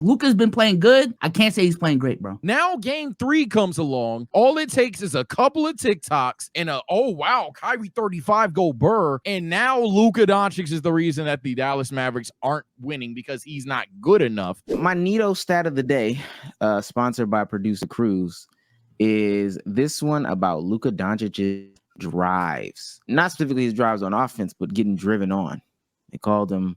Luka's been playing good. I can't say he's playing great, bro. Now game 3 comes along. All it takes is a couple of TikToks and Kyrie 35 go burr. And now Luka Doncic is the reason that the Dallas Mavericks aren't winning because he's not good enough. My Neato stat of the day, sponsored by Producer Cruz, is this one about Luka Doncic's drives. Not specifically his drives on offense, but getting driven on. They called him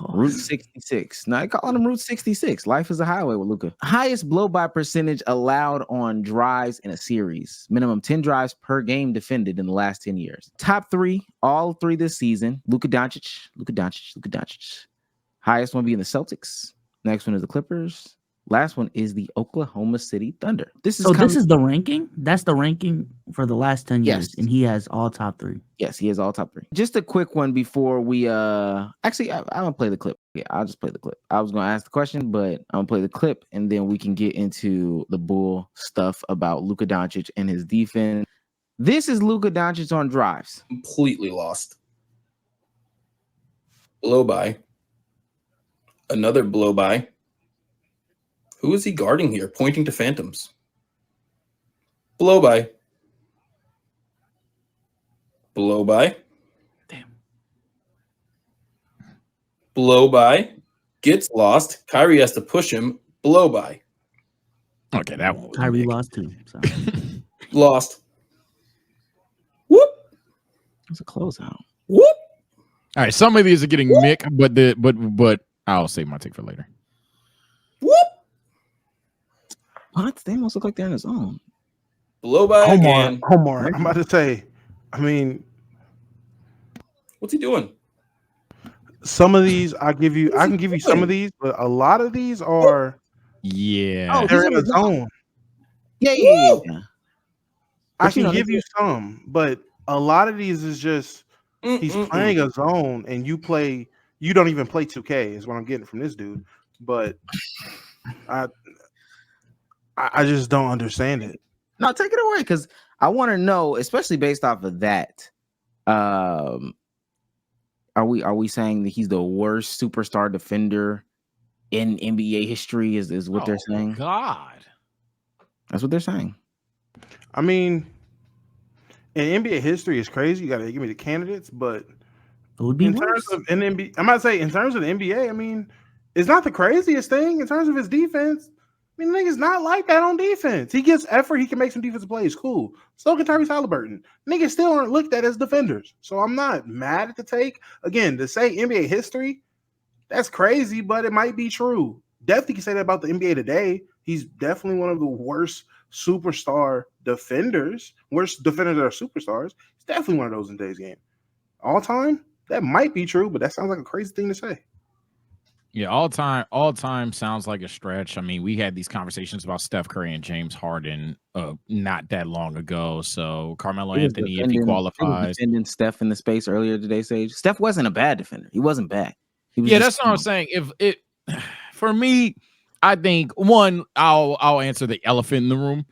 Route 66. No, I call him Route 66. Life is a highway with Luka. Highest blow-by percentage allowed on drives in a series. Minimum 10 drives per game defended in the last 10 years. Top 3, all 3 this season. Luka Doncic. Highest one being the Celtics. Next one is the Clippers. Last one is the Oklahoma City Thunder. This is the ranking? That's the ranking for the last 10 years. Yes. And he has all top 3. Yes, he has all top 3. Just a quick one before we actually I'm gonna play the clip. Yeah, I'll just play the clip. I was gonna ask the question, but I'm gonna play the clip and then we can get into the bull stuff about Luka Doncic and his defense. This is Luka Doncic on drives. Completely lost. Blow by. Another blow by. Who is he guarding here? Pointing to phantoms. Blow by. Blow by. Damn. Blow by. Gets lost. Kyrie has to push him. Blow by. Okay, that one was Kyrie big. lost too. So. Lost. Whoop. It's a closeout. Whoop. All right, some of these are getting Mick, but I'll save my take for later. Whoop. What? They almost look like they're in his own. Blow by again. Omar. I'm about to say, I mean, what's he doing? Some of these I can give you some of these, but a lot of these are they're in a zone. Yeah. I can give you some, but a lot of these is just he's playing a zone and you don't even play 2K is what I'm getting from this dude. But I just don't understand it. No, take it away because I want to know, especially based off of that. Are we saying that he's the worst superstar defender in NBA history? Is what they're saying? God, that's what they're saying. I mean, in NBA history is crazy. You got to give me the candidates, but it would be in worse. terms of NBA, I'm not saying in terms of the NBA. I mean, it's not the craziest thing in terms of his defense. I mean, nigga's not like that on defense. He gets effort. He can make some defensive plays. Cool. So can Tyrese Halliburton. Niggas still aren't looked at as defenders. So I'm not mad at the take. Again, to say NBA history, that's crazy, but it might be true. Definitely can say that about the NBA today. He's definitely one of the worst superstar defenders. Worst defenders that are superstars. He's definitely one of those in today's game. All time, that might be true, but that sounds like a crazy thing to say. Yeah, all time sounds like a stretch. I mean, we had these conversations about Steph Curry and James Harden not that long ago. So Carmelo Anthony, if he qualifies, defending Steph in the space earlier today, Sage. Steph wasn't a bad defender. He wasn't bad. He was that's what I'm saying. If it for me, I think one, I'll answer the elephant in the room.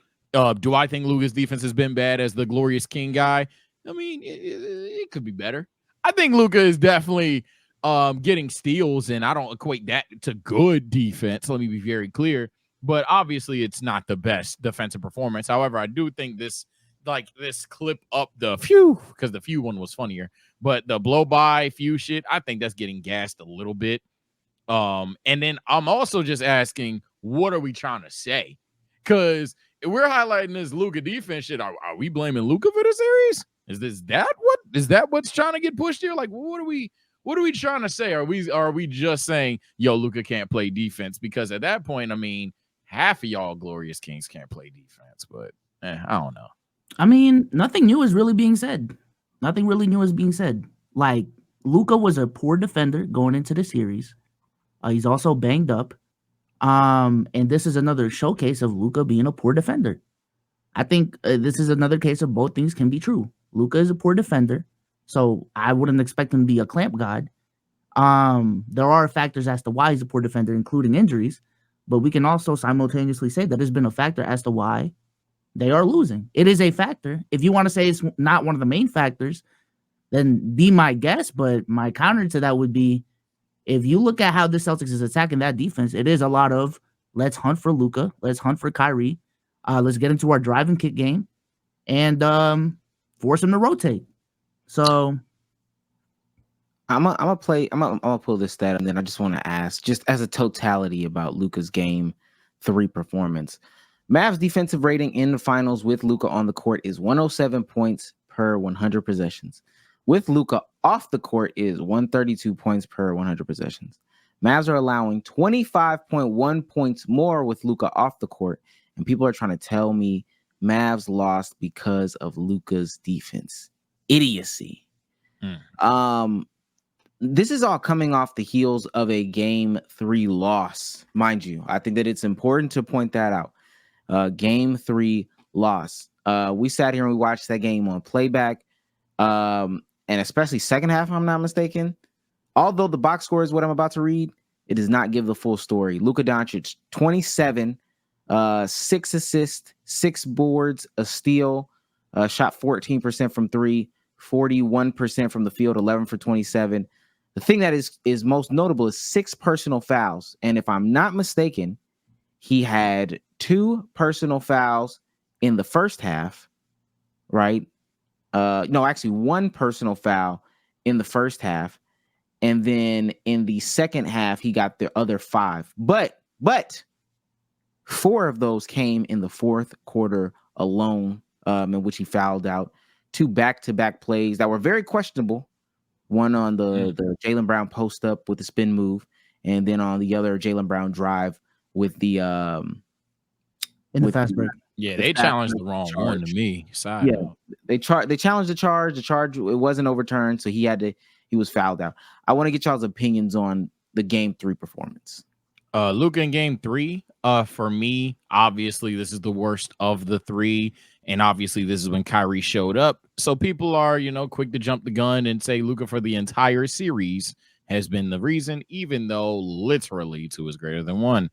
Do I think Luka's defense has been bad as the Glorious King guy? I mean, it could be better. I think Luka is definitely getting steals, and I don't equate that to good defense. Let me be very clear. But obviously, it's not the best defensive performance. However, I do think this clip up the few, because the few one was funnier, but the blow by few shit, I think that's getting gassed a little bit. And then I'm also just asking, what are we trying to say? Because we're highlighting this Luka defense shit. Are we blaming Luka for the series? Is that what's trying to get pushed here? Like, what are we trying to say? Are we just saying, yo, Luka can't play defense? Because at that point, I mean, half of y'all Glorious Kings can't play defense, but I don't know. I mean, nothing new is really being said. Nothing really new is being said. Like, Luka was a poor defender going into the series. He's also banged up. And this is another showcase of Luka being a poor defender. I think this is another case of both things can be true. Luka is a poor defender, so I wouldn't expect him to be a clamp god. There are factors as to why he's a poor defender, including injuries, but we can also simultaneously say that has been a factor as to why they are losing. It is a factor. If you want to say it's not one of the main factors, then be my guess, but my counter to that would be if you look at how the Celtics is attacking that defense, it is a lot of let's hunt for Luka, let's hunt for Kyrie, let's get into our drive and kick game, and force him to rotate. So I'm gonna pull this stat, and then I just want to ask, just as a totality about Luka's game 3 performance. Mavs defensive rating in the finals with Luka on the court is 107 points per 100 possessions. With Luka off the court is 132 points per 100 possessions. Mavs are allowing 25.1 points more with Luka off the court, and people are trying to tell me Mavs lost because of Luka's defense. Idiocy. This is all coming off the heels of a game 3 loss, mind you. I think that it's important to point that out. Game 3 loss. We sat here and we watched that game on playback, and especially second half, if I'm not mistaken. Although the box score is what I'm about to read, it does not give the full story. Luka Doncic, 27, 6 assists, 6 boards, a steal, shot 14% from 3, 41% from the field, 11 for 27. The thing that is most notable is 6 personal fouls. And if I'm not mistaken, he had 2 personal fouls in the first half, right? No, actually 1 personal foul in the first half. And then in the second half, he got the other 5. But 4 of those came in the fourth quarter alone, in which he fouled out. 2 back-to-back plays that were very questionable. One on the Jaylen Brown post up with the spin move, and then on the other Jaylen Brown drive with the in the fast break. Yeah, they challenged the wrong one to me. They challenged the charge. The charge, it wasn't overturned, so he was fouled out. I want to get y'all's opinions on the game 3 performance. Luka in game 3, for me, obviously this is the worst of the 3. And obviously, this is when Kyrie showed up. So people are, quick to jump the gun and say Luka for the entire series has been the reason, even though literally 2 is greater than 1.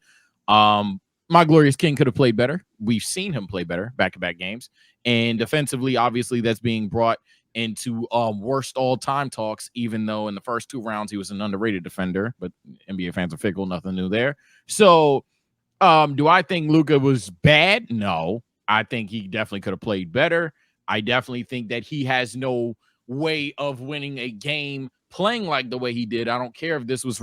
My Glorious King could have played better. We've seen him play better back-to-back games. And defensively, obviously, that's being brought into worst all-time talks, even though in the first 2 rounds he was an underrated defender. But NBA fans are fickle. Nothing new there. So do I think Luka was bad? No. I think he definitely could have played better. I definitely think that he has no way of winning a game playing like the way he did. I don't care if this was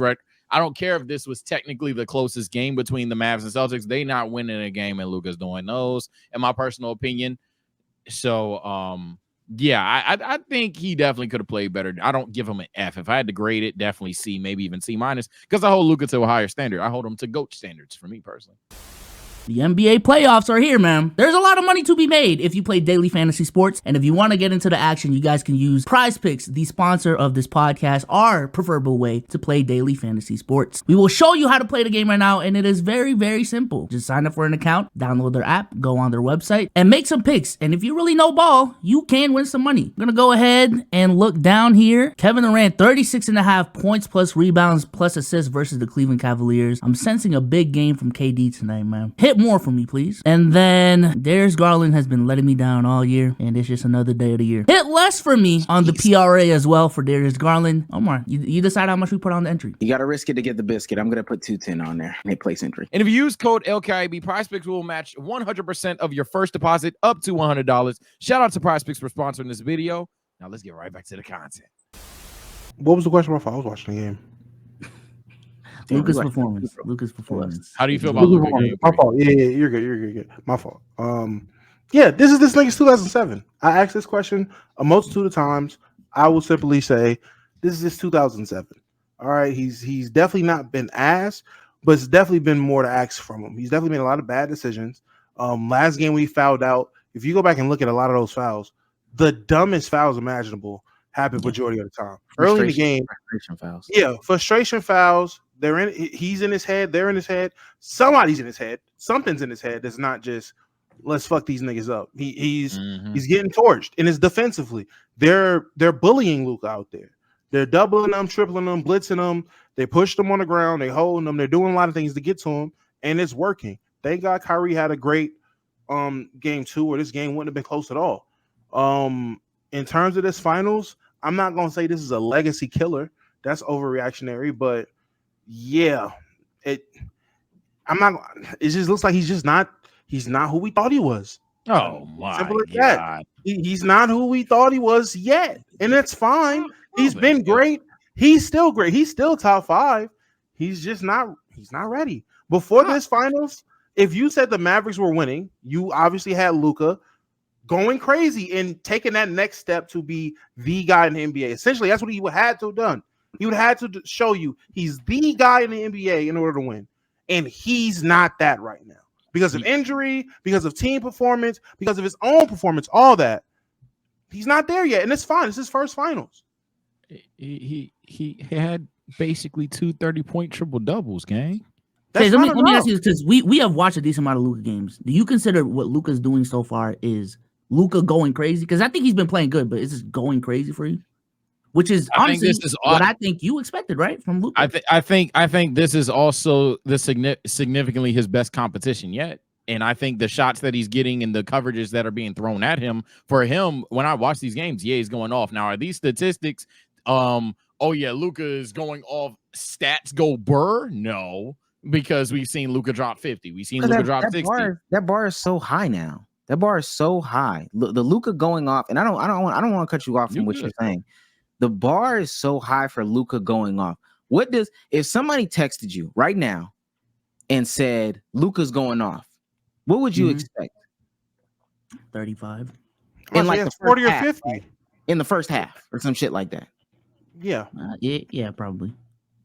I don't care if this was technically the closest game between the Mavs and Celtics. They not winning a game and Luka's doing those, in my personal opinion. So, I think he definitely could have played better. I don't give him an F. If I had to grade it, definitely C, maybe even C-, because I hold Luka to a higher standard. I hold him to GOAT standards for me personally. The NBA playoffs are here, man. There's a lot of money to be made if you play daily fantasy sports. And if you want to get into the action, you guys can use Prize Picks, the sponsor of this podcast, our preferable way to play daily fantasy sports. We will show you how to play the game right now, and it is very, very simple. Just sign up for an account, download their app, go on their website, and make some picks. And if you really know ball, you can win some money. I'm going to go ahead and look down here. Kevin Durant, 36.5 points plus rebounds plus assists versus the Cleveland Cavaliers. I'm sensing a big game from KD tonight, man. Hit more for me, please. And then Darius Garland has been letting me down all year, and it's just another day of the year. Hit less for me on the PRA as well for Darius Garland. Omar, you decide how much we put on the entry. You got to risk it to get the biscuit. I'm going to put 210 on there. Make place entry. And if you use code LKIB, PrizePicks will match 100% of your first deposit up to $100. Shout out to PrizePicks for sponsoring this video. Now let's get right back to the content. What was the question? I was watching the game. Luka's performance. How do you feel about Luka? My fault. Yeah, you're good. My fault. This is this nigga's 2007. I asked this question a multitude of times. I will simply say this is his 2007. All right, he's definitely not been ass, but it's definitely been more to ask from him. He's definitely made a lot of bad decisions. Last game we fouled out. If you go back and look at a lot of those fouls, the dumbest fouls imaginable happened majority of the time. Early in the game, frustration fouls. Yeah, frustration fouls. He's in his head. They're in his head. Somebody's in his head. Something's in his head. That's not just let's fuck these niggas up. He's getting torched, and it's defensively. They're bullying Luka out there. They're doubling them, tripling them, blitzing them. They push them on the ground. They holding them. They're doing a lot of things to get to him, and it's working. Thank God Kyrie had a great game 2, or this game wouldn't have been close at all. In terms of this finals, I'm not gonna say this is a legacy killer. That's overreactionary, but yeah, I'm not. It just looks like he's not who we thought he was. Oh my Simple as that. God. He's not who we thought he was yet, and that's fine. He's been great. He's still great. He's still top 5. He's just not. He's not ready. Before this finals, if you said the Mavericks were winning, you obviously had Luka going crazy and taking that next step to be the guy in the NBA. Essentially, that's what he would had to have done. He would have had to show you he's the guy in the NBA in order to win, and he's not that right now because of injury, because of team performance, because of his own performance, all that. He's not there yet, and it's fine. It's his first finals. He had basically 2 30-point triple doubles, gang. Let me ask you this, because we have watched a decent amount of Luka games. Do you consider what Luka's doing so far is Luka going crazy? Because I think he's been playing good, but is this going crazy for you? Which is honestly what I think you expected, right, from Luka. I think this is also the significantly his best competition yet. And I think the shots that he's getting and the coverages that are being thrown at him, for him, when I watch these games, yeah, he's going off. Now, are these statistics? Oh yeah, Luka is going off. Stats go burr? No, because we've seen Luka drop 50. We've seen Luka drop 60. That bar is so high now. That bar is so high. The Luka going off, and I don't want to cut you off from what you're saying. The bar is so high for Luka going off. If somebody texted you right now and said Luka's going off, what would you expect? 35. In like the 40 or 50 right? In the first half or some shit like that. Yeah. Yeah, probably.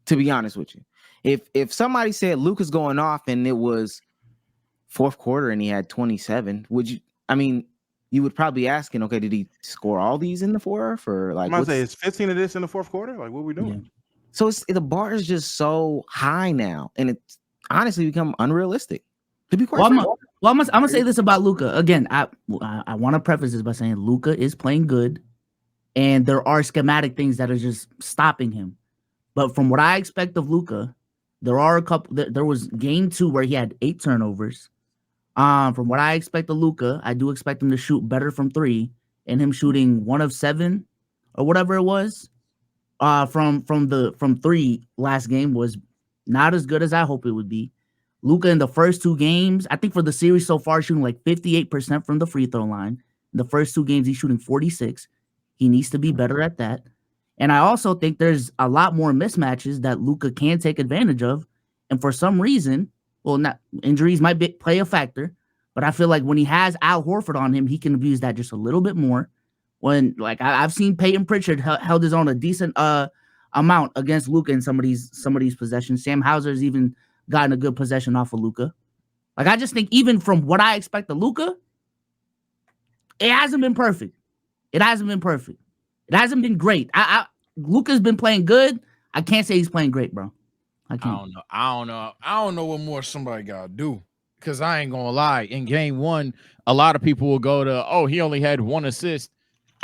To be honest with you, if somebody said Luka's going off and it was fourth quarter and he had 27, would you? I mean, you would probably be asking, okay, did he score all these in the fourth or like? I say it's 15 of this in the fourth quarter. Like, what are we doing? Yeah. So the bar is just so high now, and it's honestly become unrealistic. To be quite frank. I'm gonna say this about Luka again. I want to preface this by saying Luka is playing good, and there are schematic things that are just stopping him. But from what I expect of Luka, there are a couple. There was game 2 where he had 8 turnovers. From what I expect of Luka, I do expect him to shoot better from 3, and him shooting 1 of 7 or whatever it was. From 3 last game was not as good as I hope it would be. Luka in the first 2 games, I think for the series so far, shooting like 58% from the free throw line. In the first 2 games, he's shooting 46. He needs to be better at that. And I also think there's a lot more mismatches that Luka can take advantage of. And for some reason, injuries might play a factor, but I feel like when he has Al Horford on him, he can abuse that just a little bit more. When I've seen Peyton Pritchard held his own a decent amount against Luka in some of these possessions. Sam Hauser's even gotten a good possession off of Luka. Like, I just think even from what I expect of Luka, it hasn't been perfect. It hasn't been great. Luka's been playing good. I can't say he's playing great, bro. I don't know what more somebody gotta do. Because I ain't gonna lie. In game 1, a lot of people will go to, he only had 1 assist.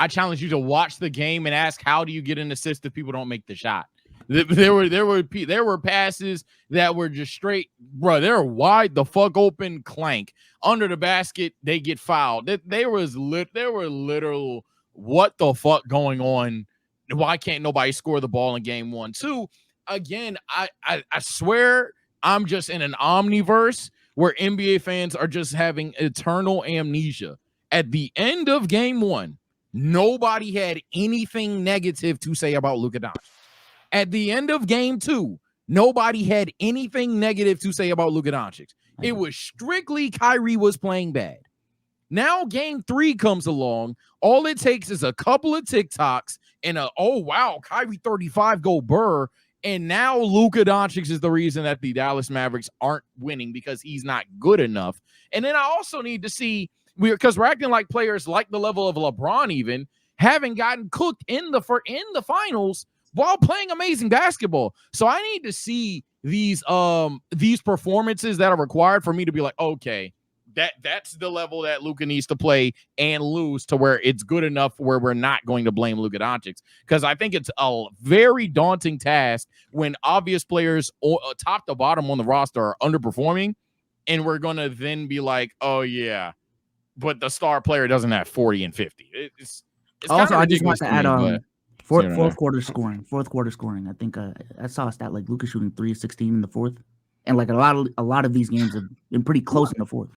I challenge you to watch the game and ask, how do you get an assist if people don't make the shot? There were passes that were just straight, bro. They're wide the fuck open, clank under the basket. They get fouled. There were literal what the fuck going on? Why can't nobody score the ball in game 1? 2, again, I swear I'm just in an omniverse where NBA fans are just having eternal amnesia. At the end of game 1, nobody had anything negative to say about Luka Doncic. At the end of game 2, nobody had anything negative to say about Luka Doncic. It was strictly Kyrie was playing bad. Now game 3 comes along. All it takes is a couple of TikToks and Kyrie 35 go burr. And now Luka Doncic is the reason that the Dallas Mavericks aren't winning because he's not good enough. And then I also need to see, because we're acting like players like the level of LeBron even haven't gotten cooked in the finals while playing amazing basketball. So I need to see these performances that are required for me to be like, okay, that's the level that Luka needs to play and lose to where it's good enough where we're not going to blame Luka Doncic. Because I think it's a very daunting task when obvious players top to bottom on the roster are underperforming, and we're going to then be like, oh yeah, but the star player doesn't have 40 and 50. It's also, I just want to add Fourth, Same fourth there. quarter scoring. Fourth quarter scoring. I think I saw a stat like Luka shooting 3 of 16 in the fourth, and like a lot of these games have been pretty close in the fourth.